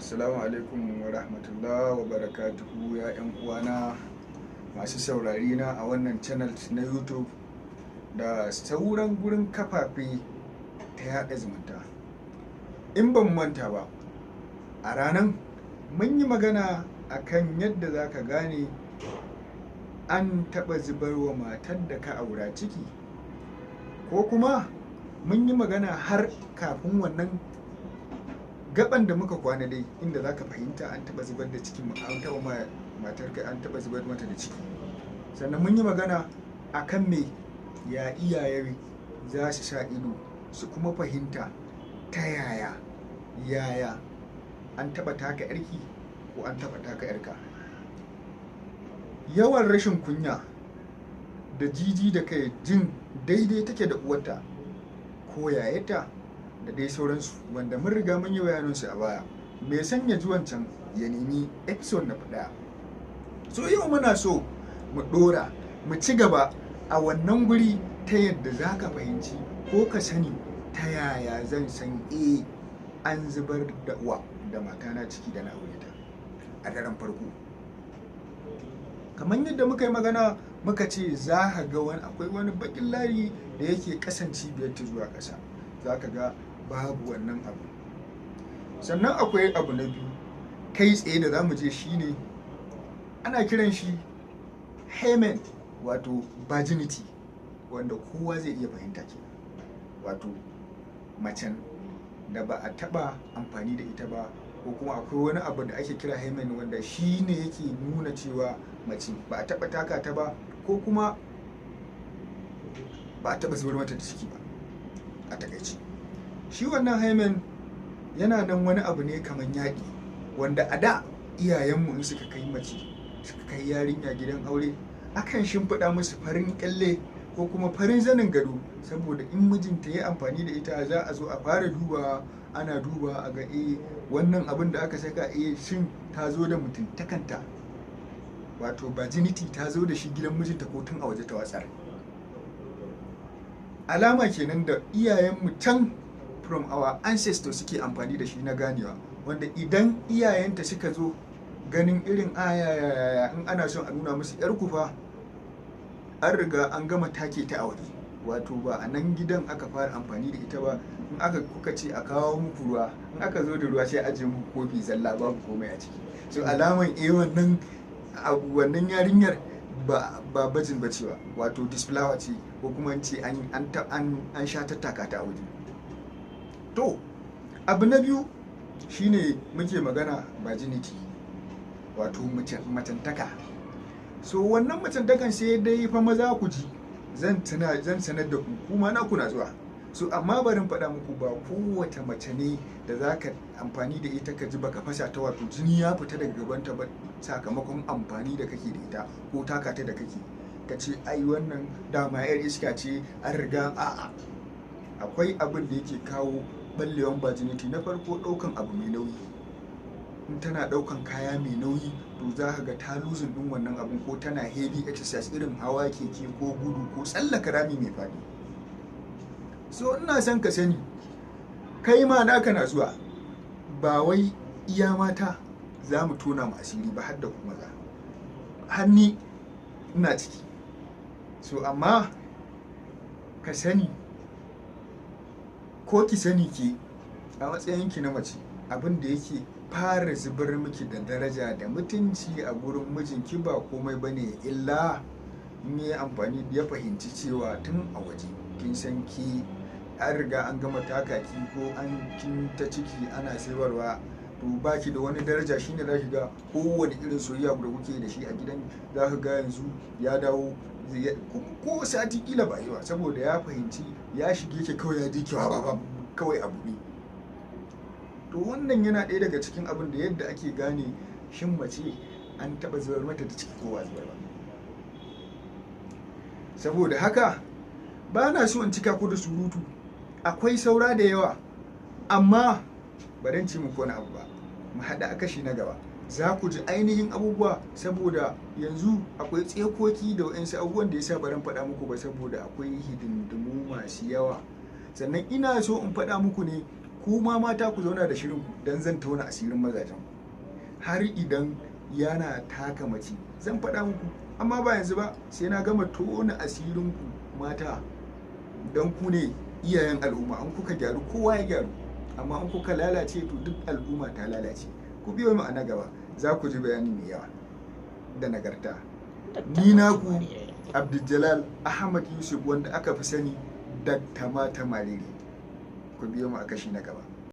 Assalamu alaikum wa rahmatullah wa barakatuhu ya 'yan uwana masu saurari na a wannan channel na YouTube da sauran gurin kafafe ta yaɗa zumunta. In ban manta ba, a ranar mun yi magana akan yadda za ka gane an taɓa zubar wa matar da ka aura ciki, ko kuma mun yi magana har kafin wannan gaban da muka kwana dai inda za ka fahimta an taba zubar da ciki, an taba matarka an taba zubar mata da ciki. Sannan mun yi magana akan me ya iyaye za su sa ido su kuma fahimta ta yaya an taba taka yarki ko an taba taka yarka. Yawan rashin kunya da jiji da kai jin daidai take da uwarta ko yayata da dai sauransu, wanda mun riga mun yi bayanansu a baya. Me sanya ji wancan ya nemi episode na ɗaya. So yau muna so mu ɗora mu ci gaba a wannan guri ta yadda za ka fahimci ko ka sani ta yaya zan san an zubar da uwa da matana ciki da na aure ta a daren farko. Kamar yadda muka yi magana muka ce za ka ga akwai wani bakin layi da yake kasan cibiyar ta zuwa ƙasa, za ka ga babu wannan abu. Sannan akwai abu na biyu kai tsaye da za mu je shine ana kiran shi hymen, wato virginity, wanda kowa zai iya fahimta ke, wato macen da ba a taba amfani da ita ba, ko kuma akwai wani abu da ake kira hymen wanda shi ne yake nuna cewa mace ba a taba taka ta ba, ko kuma ba a taba zubar mata da ciki ba. A takaice shi wannan hymen yana nan wani abu ne kamar yaƙi, wanda a da iyayenmu in suka kai mace, suka kai yarinya gidan aure, akan shimfiɗa musu farin ƙyalle ko kuma farin zanin gado, saboda in mijinta ya amfani da ita za a zo a fara dubawa, ana duba a ga wannan abin da aka saka shin ta zo da mutuntakanta, wato virginity ta zo da shi gidan mijinta ko tun a waje ta watsar. Alama kenan da iyayenmu can from our ancestors suke amfani da shi na ganewa, wanda idan iyayenta suka zo ganin irin ayayaya in ana son a nuna musu yar kufa, an riga an gama take ta a waje, wato ba a nan gidan aka fara amfani da ita ba. In aka kuka ce a kawo muku ruwa, in aka zo da ruwa sai ajiye muku kofi zalla babu komai a ciki, so alaman wannan yarinyar ba bajin bace ba, wato disflower ce, ko kuma ce an sha tattaka ta a waje. To abu na biyu shine muke magana virginity, wato macantaka. So wannan macantakan sai dai fa maza ku ji, zan sanar da ku kuma na kuna zuwa. So amma barin faɗa muku, ba kowace mace ne da za ka amfani da ita ka ji baka fasa ta, wato jini ya fita daga gabanta ba sakamakon amfani da kake da ita ko taka ta da kake, ka ce ai wannan dama yar iska ce an riga. A'a, akwai abin da yake kawo ballewan virginity. Na farko ɗaukan abu mai nauyi. In tana ɗaukan kaya mai nauyi to za ka ga ta losing ɗin wannan abin, ko tana heavy exercise irin hawa keke ko gudu ko tsallaka rami mai faɗi. So ina son ka sani kai ma naka na zuwa, ba wai iya mata za mu tona mu asiri ba, har da kuma za hanni ina ciki. So amma ka sani ko ki sani ke a matsayinki na mace, abin da yake fara zubar miki da daraja da mutunci a gurin mijinki ba komai bane illa in yi amfani ya fahimci cewa tun a waje kin san ki an riga an gama takaki ko an kin ta ciki ana sayarwa, to baki da wani daraja. Shine za ki ga kowane irin soyayya da kuke da shi a gidan, za ka ga yanzu ya dawo ko sati kila ba yawa, saboda ya fahimci ya shige ki kawai, ya ji ba kawai abu ne. To wannan yana ɗaya daga cikin abin da yadda ake gane shin mace an taɓa zubar mata da ciki ko ba zubar ba. Saboda haka ba na so in cika ku da surutu, akwai saura da yawa, amma bari ci muku wani abu ba, mu haɗa a kashi na gaba za ku ji ainihin abubuwa, saboda yanzu akwai tsekoki da wa'insu abubuwan da ya sa baran faɗa muku ba, saboda akwai hidindimu masu yawa. Sannan ina so in faɗa muku ne kuma mata ku zauna da shirin ku dan zan tauna asirin mazajen ku. Har idan yana taka mace zan faɗa muku, amma ba yanzu ba, sai na gama tona asirin ku mata, dan ku ne iyayen al'umma. An kuka gyaru kowa ya gyaru, amma an kuka lalace to duk al'umma ta lalace. Ku biyo mu a na gaba, za ku ji bayani mai yawa da nagarta. Ni naku Abdul Ahmad Yusuf, wanda aka fi sani da Tama Tamariri. Ku biyo mu a kashi na gaba.